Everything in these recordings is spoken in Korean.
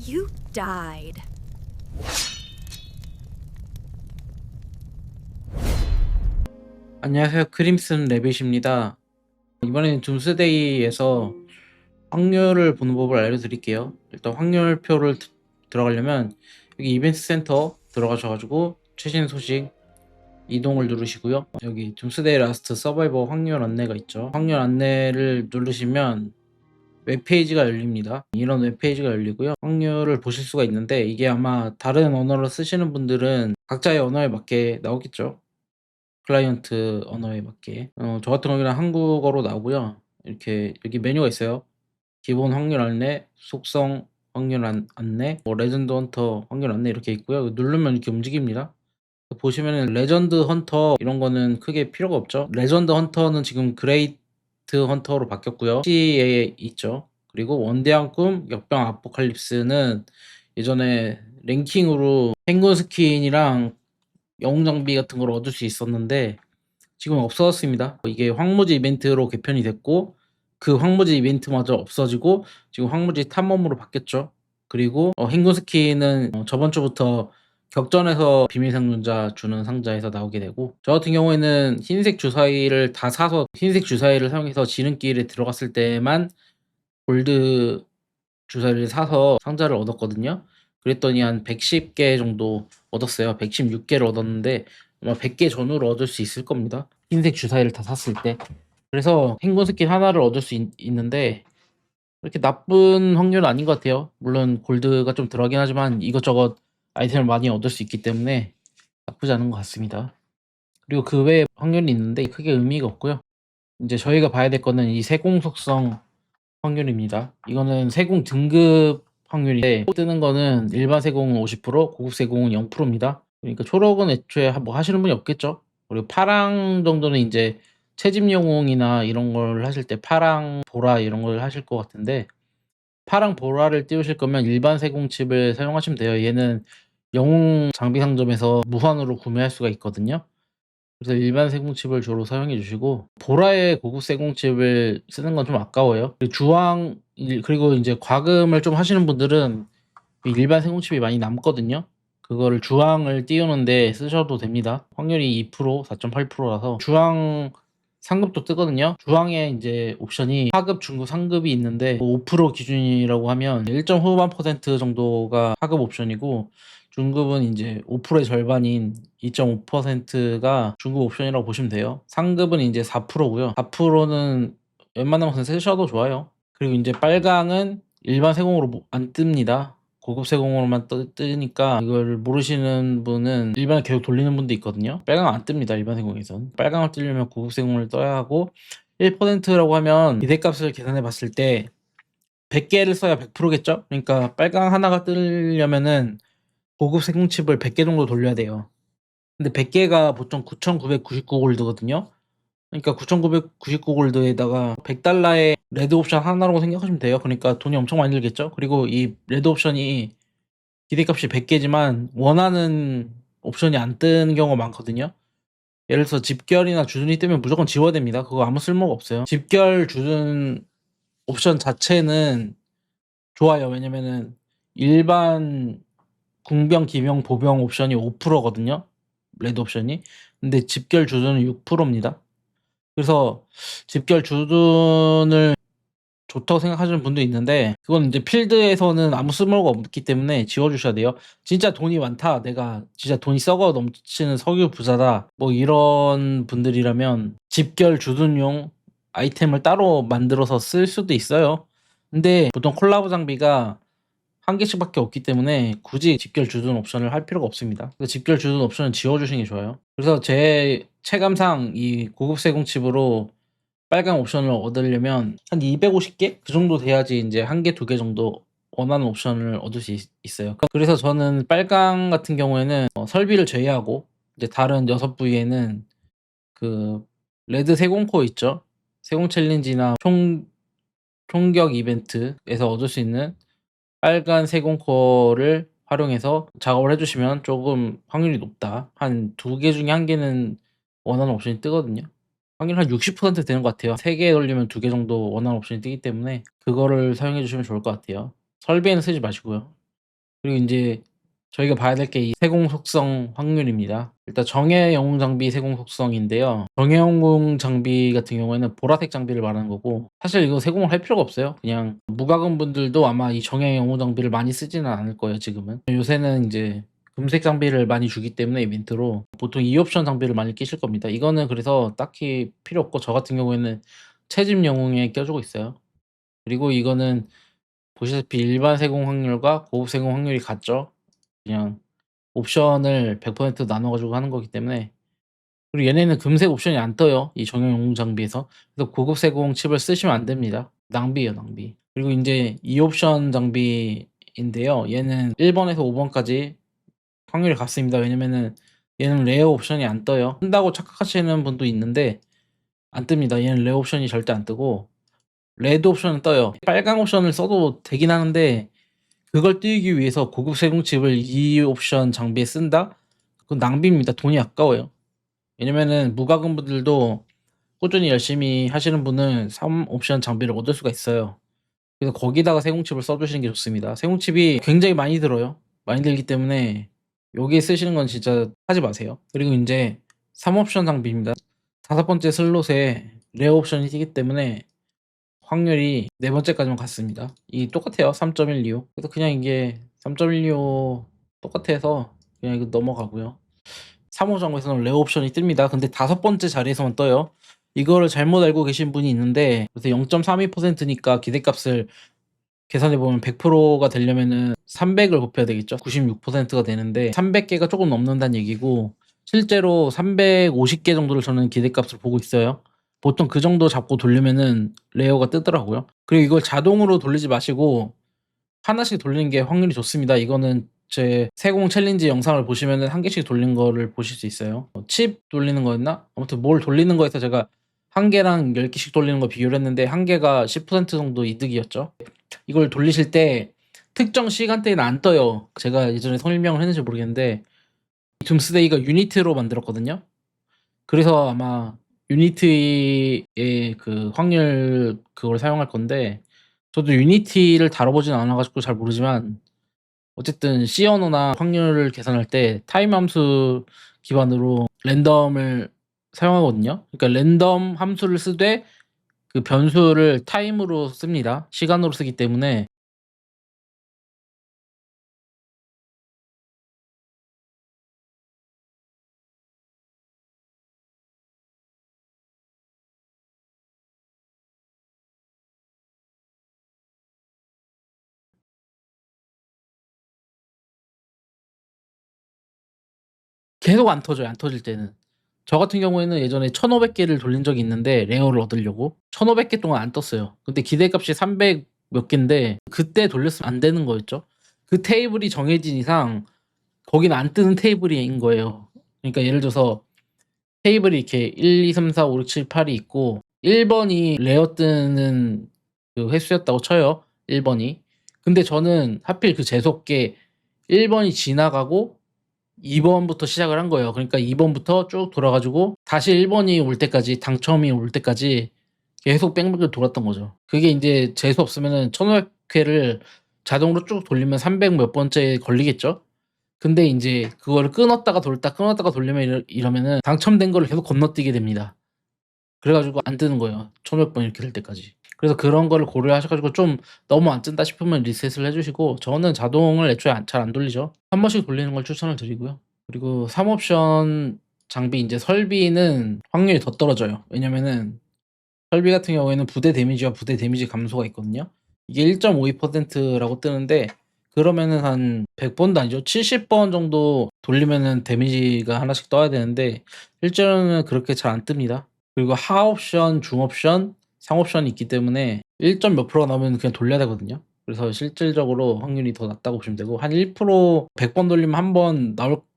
You died. 안녕하세요. 크림슨 레빗입니다. 이번에는 둠스데이에서 확률을 보는 법을 알려드릴게요. 일단 확률표를 들어가려면 여기 이벤트 센터 들어가셔가지고 최신 소식 이동을 누르시고요. 여기 둠스데이 라스트 서바이버 확률 안내가 있죠. 확률 안내를 누르시면 웹페이지가 열립니다. 이런 웹페이지가 열리고요. 확률을 보실 수가 있는데 이게 아마 다른 언어로 쓰시는 분들은 각자의 언어에 맞게 나오겠죠. 클라이언트 언어에 맞게. 저 같은 경우에는 한국어로 나오고요. 이렇게 여기 메뉴가 있어요. 기본 확률 안내, 속성 확률 안내, 뭐 레전드 헌터 확률 안내 이렇게 있고요. 누르면 이렇게 움직입니다. 보시면은 레전드 헌터 이런 거는 크게 필요가 없죠. 레전드 헌터는 지금 그레이트 헌터로 바뀌었고요. C에 있죠. 그리고 원대한 꿈, 역병 아포칼립스는 예전에 랭킹으로 행군 스킨이랑 영웅 장비 같은 걸 얻을 수 있었는데 지금 없어졌습니다. 이게 황무지 이벤트로 개편이 됐고 그 황무지 이벤트마저 없어지고 지금 황무지 탐험으로 바뀌었죠. 그리고 행군 스킨은 저번 주부터 격전에서 비밀 생존자 주는 상자에서 나오게 되고 저 같은 경우에는 흰색 주사위를 다 사서 흰색 주사위를 사용해서 지름길에 들어갔을 때만 골드 주사위를 사서 상자를 얻었거든요. 그랬더니 한 110개 정도 얻었어요. 116개를 얻었는데 아마 100개 전후로 얻을 수 있을 겁니다. 흰색 주사위를 다 샀을 때. 그래서 행군 스킨 하나를 얻을 수 있는데 그렇게 나쁜 확률은 아닌 것 같아요. 물론 골드가 좀 들어가긴 하지만 이것저것 아이템을 많이 얻을 수 있기 때문에 나쁘지 않은 것 같습니다. 그리고 그 외에 확률이 있는데 크게 의미가 없고요. 이제 저희가 봐야 될 거는 이 세공 속성 확률입니다. 이거는 세공 등급 확률인데 뜨는 거는 일반 세공은 50%, 고급 세공은 0%입니다. 그러니까 초록은 애초에 뭐 하시는 분이 없겠죠. 그리고 파랑 정도는 이제 채집 영웅이나 이런 걸 하실 때 파랑, 보라 이런 걸 하실 것 같은데 파랑, 보라를 띄우실 거면 일반 세공 칩을 사용하시면 돼요. 얘는 영웅 장비 상점에서 무한으로 구매할 수가 있거든요. 그래서 일반 세공칩을 주로 사용해 주시고 보라의 고급 세공칩을 쓰는 건 좀 아까워요. 그리고 이제 과금을 좀 하시는 분들은 일반 세공칩이 많이 남거든요. 그거를 주황을 띄우는데 쓰셔도 됩니다. 확률이 2%, 4.8%라서 주황 상급도 뜨거든요. 주황에 이제 옵션이 하급, 중급, 상급이 있는데 5% 기준이라고 하면 1점 후반 퍼센트 정도가 하급 옵션이고 중급은 이제 5%의 절반인 2.5%가 중급 옵션이라고 보시면 돼요. 상급은 이제 4%고요. 4%는 웬만한 것은 쓰셔도 좋아요. 그리고 이제 빨강은 일반 세공으로 안 뜹니다. 고급 세공으로만 뜨니까 이걸 모르시는 분은 일반을 계속 돌리는 분도 있거든요. 빨강 안 뜹니다. 일반 세공에선. 빨강을 뜨려면 고급 세공을 떠야 하고 1%라고 하면 기대값을 계산해 봤을 때 100개를 써야 100%겠죠? 그러니까 빨강 하나가 뜨려면은 고급 세공칩을 100개 정도 돌려야 돼요. 근데 100개가 보통 9,999 골드거든요. 그러니까 9,999 골드에다가 100달러의 레드 옵션 하나라고 생각하시면 돼요. 그러니까 돈이 엄청 많이 들겠죠? 그리고 이 레드 옵션이 기대값이 100개지만 원하는 옵션이 안 뜨는 경우가 많거든요. 예를 들어서 집결이나 주둔이 뜨면 무조건 지워야 됩니다. 그거 아무 쓸모가 없어요. 집결, 주둔 옵션 자체는 좋아요. 왜냐면은 일반 궁병, 기병, 보병 옵션이 5%거든요. 레드 옵션이. 근데 집결, 주둔은 6%입니다. 그래서 집결, 주둔을 좋다고 생각하시는 분도 있는데 그건 이제 필드에서는 아무 쓸모가 없기 때문에 지워 주셔야 돼요. 진짜 돈이 많다. 내가 진짜 돈이 썩어 넘치는 석유 부자다. 뭐 이런 분들이라면 집결 주둔용 아이템을 따로 만들어서 쓸 수도 있어요. 근데 보통 콜라보 장비가 한 개씩밖에 없기 때문에 굳이 집결 주둔 옵션을 할 필요가 없습니다. 그래서 집결 주둔 옵션은 지워 주시는 게 좋아요. 그래서 제 체감상 이 고급 세공칩으로 빨간 옵션을 얻으려면 한 250개? 그 정도 돼야지 이제 한 개, 두 개 정도 원하는 옵션을 얻을 수 있어요. 그래서 저는 빨강 같은 경우에는 설비를 제외하고 이제 다른 6부위에는 그 레드 세공코 있죠. 세공 챌린지나 총격 이벤트에서 얻을 수 있는 빨간 세공코를 활용해서 작업을 해주시면 조금 확률이 높다. 한 2개 중에 1개는 원하는 옵션이 뜨거든요. 확률 한 60% 되는 것 같아요. 3개 돌리면 2개 정도 원하는 옵션이 뜨기 때문에 그거를 사용해 주시면 좋을 것 같아요. 설비에는 쓰지 마시고요. 그리고 인제 저희가 봐야 될 게 이 세공 속성 확률입니다. 일단 정예 영웅 장비 세공 속성인데요. 정예 영웅 장비 같은 경우에는 보라색 장비를 말하는 거고, 사실 이거 세공을 할 필요가 없어요. 그냥 무과금 분들도 아마 이 정예 영웅 장비를 많이 쓰지는 않을 거예요 지금은. 요새는 인제 금색 장비를 많이 주기 때문에 이벤트로 보통 2 옵션 장비를 많이 끼실 겁니다. 이거는 그래서 딱히 필요 없고, 저 같은 경우에는 채집 영웅에 껴 주고 있어요. 그리고 이거는 보시다시피 일반 세공 확률과 고급 세공 확률이 같죠. 그냥 옵션을 100% 나눠 가지고 하는 거기 때문에. 그리고 얘네는 금색 옵션이 안 떠요, 이 정예 영웅 장비에서. 그래서 고급 세공 칩을 쓰시면 안 됩니다. 낭비예요, 낭비. 그리고 인제 2 옵션 장비인데요. 얘는 1 번에서 5 번까지 확률이 같습니다. 왜냐면은 얘는 레어 옵션이 안 떠요. 뜬다고 착각하시는 분도 있는데 안 뜹니다. 얘는 레어 옵션이 절대 안 뜨고 레드 옵션은 떠요. 빨강 옵션을 써도 되긴 하는데, 그걸 띄우기 위해서 고급 세공칩을 이 옵션 장비에 쓴다? 그건 낭비입니다. 돈이 아까워요. 왜냐면은 무과금 분들도 꾸준히 열심히 하시는 분은 3 옵션 장비를 얻을 수가 있어요. 그래서 거기다가 세공칩을 써 주시는 게 좋습니다. 세공칩이 굉장히 많이 들어요. 많이 들기 때문에 여기에 쓰시는 건 진짜 하지 마세요. 그리고 인제 3 옵션 장비입니다. 5 번째 슬롯에 레어 옵션이 뜨기 때문에 확률이 4 번째까지만 같습니다. 이 똑같아요. 3.125. 그래서 그냥 이게 3.125 똑같아서 그냥 이거 넘어가고요. 3호 장고에서는 레어 옵션이 뜹니다. 근데 5 번째 자리에서만 떠요. 이거를 잘못 알고 계신 분이 있는데, 그래서 0.32% 니까 기대값을 계산해 보면 100%가 되려면은 300을 곱해야 되겠죠. 96%가 되는데 300개가 쪼금 넘는다는 얘기고, 실제로 350개 정도를 저는 기대값으로 보고 있어요. 보통 그 정도 잡고 돌리면은 레어가 뜨더라고요. 그리고 이걸 자동으로 돌리지 마시고 하나씩 돌리는 게 확률이 좋습니다. 이거는 제 세공 챌린지 영상을 보시면은 1 개씩 돌린 거를 보실 수 있어요. 칩 돌리는 거였나? 아무튼 뭘 돌리는 거에서 제가 1 개랑 10 개씩 돌리는 거 비교를 했는데 1 개가 10% 정도 이득이었죠. 이걸 돌리실 때 특정 시간대에는 안 떠요. 제가 예전에 설명을 했는지 모르겠는데 둠스데이가 유니트로 만들었거든요. 그래서 아마 유니티의 그 확률 그걸 사용할 건데, 저도 유니티를 다뤄보진 않아 가지고 잘 모르지만 어쨌든 C 언어나 확률을 계산할 때 타임 함수 기반으로 랜덤을 사용하거든요. 그러니까 랜덤 함수를 쓰되 그 변수를 타임으로 씁니다. 시간으로 쓰기 때문에 계속 안 터져요, 안 터질 때는. 저 같은 경우에는 예전에 1,500 개를 돌린 적이 있는데 레어를 얻으려고 1,500개 동안 안 떴어요. 근데 기대값이 300 몇 갠데 그때 돌렸으면 안 되는 거였죠. 그 테이블이 정해진 이상 거기는 안 뜨는 테이블인 거예요. 그러니까 예를 들어서 테이블이 이렇게 1, 2, 3, 4, 5, 6, 7, 8이 있고 1 번이 레어 뜨는 그 횟수였다고 쳐요, 1 번이. 근데 저는 하필 그 재수없게 1 번이 지나가고 2 번부터 시작을 한 거예요. 그러니까 2 번부터 쭉 돌아 가지고 다시 1 번이 올 때까지, 당첨이 올 때까지 계속 뺑뺑을 돌았던 거죠. 그게 인제 재수 없으면은 1,500 회를 자동으로 쭉 돌리면 300 몇 번째에 걸리겠죠? 근데 인제 그거를 끊었다가 돌렸다 끊었다가 돌리면 이러면은 당첨된 거를 계속 건너뛰게 됩니다. 그래 가지고 안 뜨는 거예요, 1,500번 이렇게 될 때까지. 그래서 그런 거를 고려하셔 가지고 좀 너무 안 뜬다 싶으면 리셋을 해 주시고, 저는 자동을 애초에 잘 안 돌리죠. 한 번씩 돌리는 걸 추천을 드리고요. 그리고 3 옵션 장비 인제 설비는 확률이 더 떨어져요. 왜냐면은 설비 같은 경우에는 부대 데미지와 부대 데미지 감소가 있거든요. 이게 1.52% 라고 뜨는데, 그러면은 한 100 번도 아니죠. 70번 정도 돌리면은 데미지가 하나씩 떠야 되는데 실제로는 그렇게 잘 안 뜹니다. 그리고 하 옵션, 중 옵션, 상 옵션이 있기 때문에 1. 몇 프로가 나오면 그냥 돌려야 되거든요. 그래서 실질적으로 확률이 더 낮다고 보시면 되고, 한 1% 100번 돌리면 1번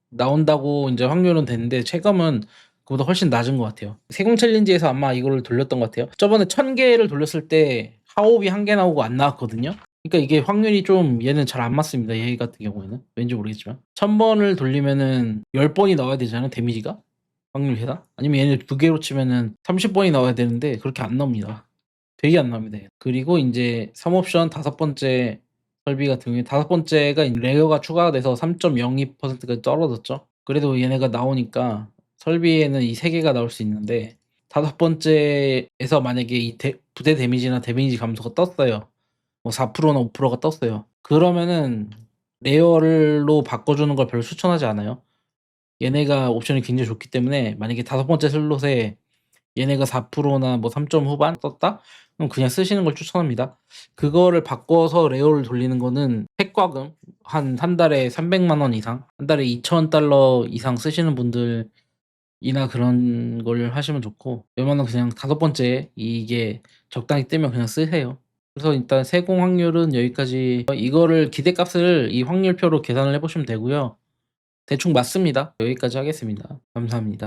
나온다고 인제 확률은 되는데 체감은 그보다 훨씬 낮은 것 같아요. 세공 챌린지에서 아마 이거를 돌렸던 것 같아요. 저번에 1000 개를 돌렸을 때 하옵이 1개 나오고 안 나왔거든요. 그러니까 이게 확률이 좀 얘는 잘 안 맞습니다, 얘 같은 경우에는. 왠지 모르겠지만. 1000 번을 돌리면은 10 번이 나와야 되잖아요, 데미지가. 확률 계산? 아니면 얘는 2 개로 치면은 30 번이 나와야 되는데 그렇게 안 나옵니다. 되게 안 나옵니다, 얘는. 그리고 인제 3 옵션 5 번째 설비 같은 경우에 다섯 번째가 레어가 추가가 돼서 3.02%까지 떨어졌죠. 그래도 얘네가 나오니까 설비에는 이 세 개가 나올 수 있는데 다섯 번째에서 만약에 이 부대 데미지나 데미지 감소가 떴어요. 뭐 4%나 5%가 떴어요. 그러면은 레어로 바꿔주는 걸 별로 추천하지 않아요. 얘네가 옵션이 굉장히 좋기 때문에 만약에 다섯 번째 슬롯에 얘네가 4%나 뭐 3점 후반 떴다? 그럼 그냥 쓰시는 걸 추천합니다. 그거를 바꿔서 레어를 돌리는 거는 핵과금 한 달에 300만 원 이상, 한 달에 2,000달러 이상 쓰시는 분들이나 그런 걸 하시면 좋고, 웬만하면 그냥 다섯 번째 이게 적당히 뜨면 그냥 쓰세요. 그래서 일단 세공 확률은 여기까지. 이거를 기대값을 이 확률표로 계산을 해보시면 되고요. 대충 맞습니다. 여기까지 하겠습니다. 감사합니다.